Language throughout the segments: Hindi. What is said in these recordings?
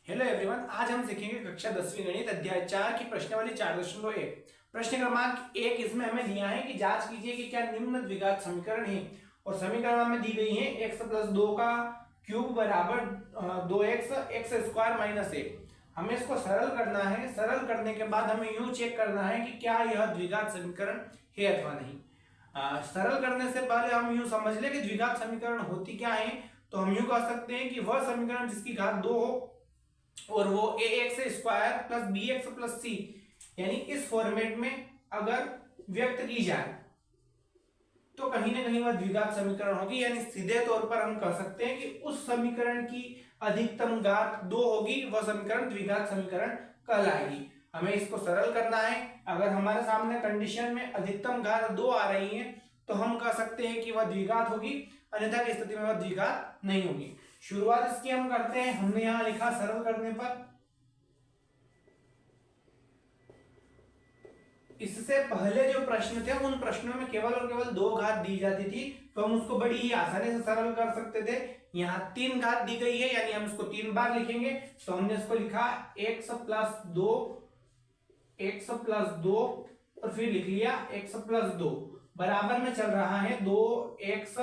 हेलो एवरीवन, आज हम सीखेंगे कक्षा 10वीं गणित अध्याय 4 की प्रश्नावली 4.1। प्रश्न क्रमांक 1 इसमें हमें दिया है कि जांच कीजिए कि क्या निम्न द्विघात समीकरण है और समीकरण में दी गई है x + 2 का क्यूब बराबर 2x x स्क्वायर माइनस 1। हमें इसको सरल करना है। सरल करने के बाद हमें यूं चेक करना है कि क्या यह द्विघात समीकरण है अथवा नहीं। सरल करने से पहले हम यूं समझ ले कि द्विघात समीकरण होती क्या है। तो हम यूं कह सकते हैं कि वह समीकरण जिसकी घात 2 हो और वो ax square plus bx plus c यानी इस फॉर्मेट में अगर व्यक्त की जाए तो कहीं ना कहीं वह द्विघात समीकरण होगी। यानी सीधे तौर पर हम कह सकते हैं कि उस समीकरण की अधिकतम घात 2 होगी, वह समीकरण द्विघात समीकरण कहलाएगी। हमें इसको सरल करना है। अगर हमारे सामने कंडीशन में अधिकतम घात 2 आ रही है तो हम कह सकते हैं कि वह द्विघात होगी, अन्यथा की स्थिति में वह द्विघात नहीं होगी। शुरुआत इसकी हम करते हैं। हमने यहां लिखा सरल करने पर। इससे पहले जो प्रश्न थे उन प्रश्नों में केवल और केवल 2 घात दी जाती थी, तो हम उसको बड़ी ही आसानी से सरल कर सकते थे। यहाँ 3 घात दी गई है, यानी हम इसको 3 बार लिखेंगे। तो हमने इसको लिखा x + 2 और फिर लिख लिया x + 2 बराबर में चल रहा है 2x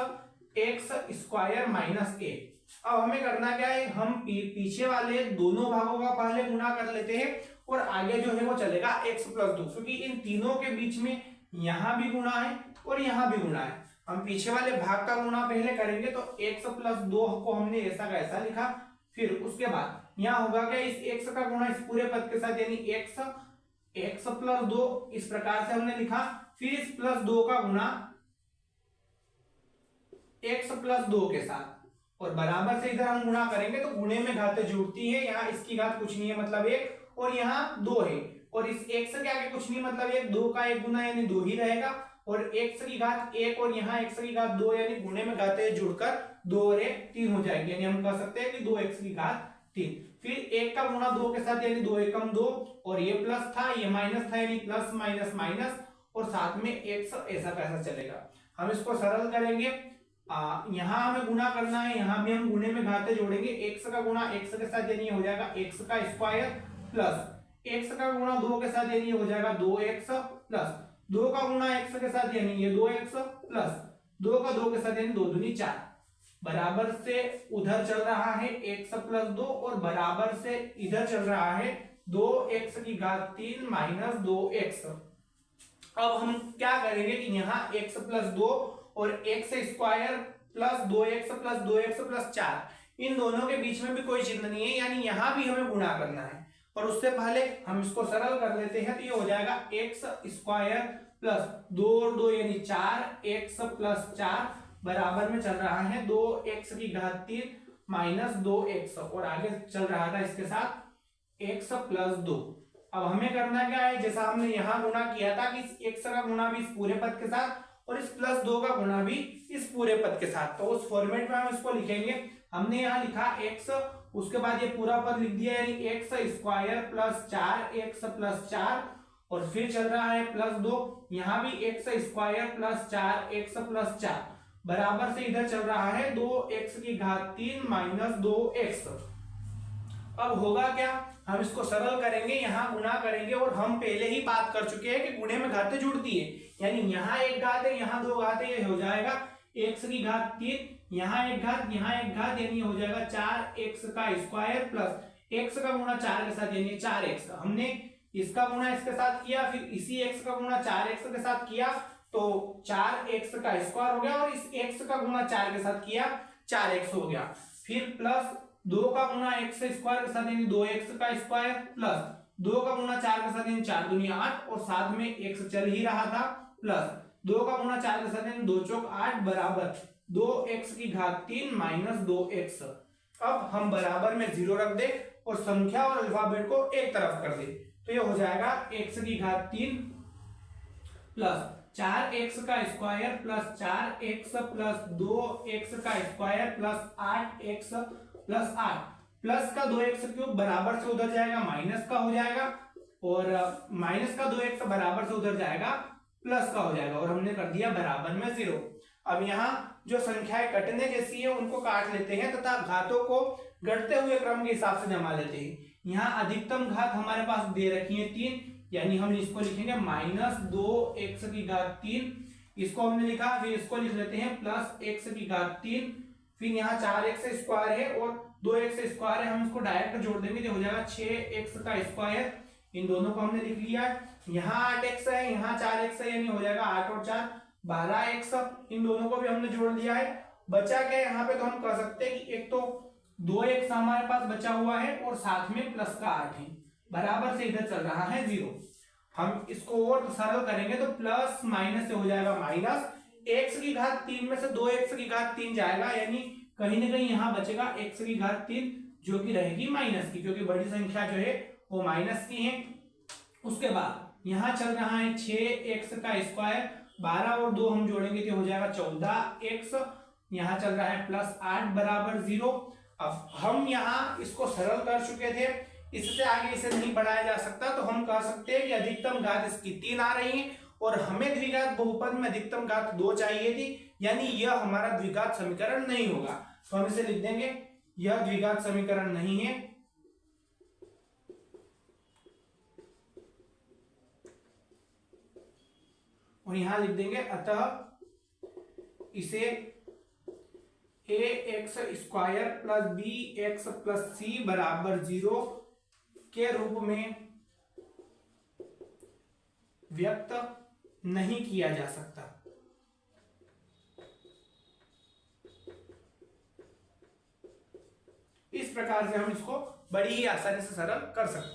x स्क्वायर माइनस 1। अब हमें करना क्या है, हम पीछे वाले दोनों भागों का पहले गुणा कर लेते हैं और आगे जो है वो चलेगा x + 2, क्योंकि इन तीनों के बीच में यहां भी गुणा है और यहां भी गुणा है। हम पीछे वाले भाग का गुणा पहले करेंगे, तो x + 2 को हमने ऐसा का ऐसा लिखा। फिर उसके बाद यहां होगा क्या, इस x का गुणा इस पूरे पद के साथ, यानी x + 2 इस प्रकार से हमने लिखा। फिर इस +2 का गुणा x + 2 के साथ और बराबर से इधर हम गुणा करेंगे तो गुणे में घातें जुड़ती है। यहाँ इसकी घात कुछ नहीं है मतलब 1 और यहाँ 2 है, और इस x के आगे कुछ नहीं मतलब 1, 2 का 1 गुना यानी 2 ही रहेगा। और x की घात 1 और यहाँ x की घात 2 यानी गुणे में घातें जुड़कर 2 और 1 3 हो जाएगी। यानी हम कह सकते हैं कि 2x की घात 3। फिर 1 का गुणा 2 के साथ यानी 2 एकम 2, और ये प्लस था ये माइनस था, यानी प्लस माइनस माइनस, और साथ में x ऐसा कैसा चलेगा। हम इसको सरल करेंगे। यहां हमें गुणा करना है, यहां भी हम गुणे में घातें जोड़ेंगे। x का गुणा x के साथ यानी हो जाएगा x का स्क्वायर प्लस x का गुणा 2 के साथ यानी हो जाएगा 2x प्लस 2 का गुणा x के साथ यानी ये 2x प्लस 2 का 2 के साथ यानी 2 दूनी 4। बराबर से उधर चल रहा है x + 2 और बराबर से इधर चल रहा है 2x की घात 3 माइनस 2x। अब हम क्या करेंगे कि यहाँ x + 2 और x square plus 2x plus 2x plus 4, इन दोनों के बीच में भी कोई चिन्ह नहीं है, यानी यहां भी हमें गुणा करना है। पर उससे पहले हम इसको सरल कर लेते हैं। तो ये हो जाएगा x स्क्वायर प्लस 2 और 2 यानी 4x प्लस 4 बराबर में चल रहा है 2x की घात 3 माइनस 2x, और आगे चल रहा था इसके साथ x + 2। अब हमें करना क्या है, जैसा हमने यहां गुणा किया था कि इस x का गुणा भी इस पूरे पद के साथ और इस +2 का गुणा भी इस पूरे पद के साथ, तो उस फॉर्मेट में हम इसको लिखेंगे। हमने यहाँ लिखा x, उसके बाद ये पूरा पद लिख दिया, यानी x square plus 4x plus 4, और फिर चल रहा है +2, यहाँ भी x square plus 4x plus 4 बराबर से इधर चल रहा है 2x की घात 3 माइनस 2x। अब होगा क्या, हम इसको सरल करेंगे, यहां गुणा करेंगे, और हम पहले ही बात कर चुके हैं कि गुणे में घातें जुड़ती है। यानी यहाँ एक घात है, यहाँ 2 घात है, ये हो जाएगा x की घात 3, यहाँ एक घात, यहाँ एक घात, यानी हो जाएगा 4x का स्क्वायर प्लस x का गुणा 4 के साथ यानी 4x। हमने इसका गुणा इसके साथ किया, फिर इसी x का गुणा 4x के साथ किया तो 4x का स्क्वायर हो गया, और इस x का गुणा 4 के साथ किया 4x हो गया। फिर प्लस 2 का गुणा x स्क्वायर के साथ यानी 2x का स्क्वायर प्लस 2 का गुणा 4 के साथ यानी 4 दूनी 8, और साथ में x चल ही रहा था, प्लस 2 का गुणा 4 के साथ यानी 2 चौक 8 बराबर 2x की घात 3 माइनस 2x। अब हम बराबर में 0 रख दे और संख्या और अल्फाबेट को एक तरफ कर दे, तो ये हो जाएगा x की घात 3 प्लस 4x का square plus 4x plus 2x का square plus 8x plus 8 plus का 2x क्यूब बराबर से उधर जाएगा माइनस का हो जाएगा, और माइनस का 2x बराबर से उधर जाएगा प्लस का हो जाएगा, और हमने कर दिया बराबर में 0। अब यहाँ जो संख्याएं कटने जैसी है उनको काट लेते हैं तथा घातों को घटते हुए क्रम के हिसाब से जमा लेते हैं। यहाँ अधिकतम घात हमारे पास दे रखी है 3, यानी हम इसको लिखेंगे माइनस 2x की घात 3, इसको हमने लिखा। फिर इसको लिख लेते हैं प्लस x की घात 3, फिर यहाँ 4x स्क्वायर है और 2x स्क्वायर है, हम इसको डायरेक्ट जोड़ देंगे तो हो जाएगा 6x का स्क्वायर। इन दोनों को हमने लिख लिया है। यहाँ 8x है, यहाँ 4x है, यानी हो जाएगा 8 और 4 12x। इन दोनों को भी हमने जोड़ लिया है। बचा क्या यहाँ पे, तो हम कह सकते हैं कि एक तो 2x हमारे पास बचा हुआ है और साथ में प्लस का 8 है, बराबर से इधर चल रहा है 0। हम इसको और सरल करेंगे तो प्लस माइनस से हो जाएगा माइनस, x की घात 3 में से 2x की घात 3 जाएगा, यानी कहीं ना कहीं यहाँ बचेगा x की घात 3 जो कि रहेगी माइनस की, क्योंकि बड़ी संख्या जो है वो माइनस की है। उसके बाद यहाँ चल रहा है 6x का स्क्वायर, 12 और 2 हम जोड़ेंगे तो हो जाएगा 14x, यहाँ चल रहा है प्लस 8 बराबर 0। अब हम यहाँ इसको सरल कर चुके थे, इससे आगे इसे नहीं बढ़ाया जा सकता, तो हम कह सकते हैं कि अधिकतम घात इसकी 3 आ रही है और हमें द्विघात बहुपद में अधिकतम घात 2 चाहिए थी, यानी यह हमारा द्विघात समीकरण नहीं होगा। तो हम इसे लिख देंगे यह द्विघात समीकरण नहीं है। और यहां लिख देंगे अतः इसे ax square plus bx plus c बराबर 0 के रूप में व्यक्त नहीं किया जा सकता। इस प्रकार से हम इसको बड़ी ही आसानी से सरल कर सकते हैं।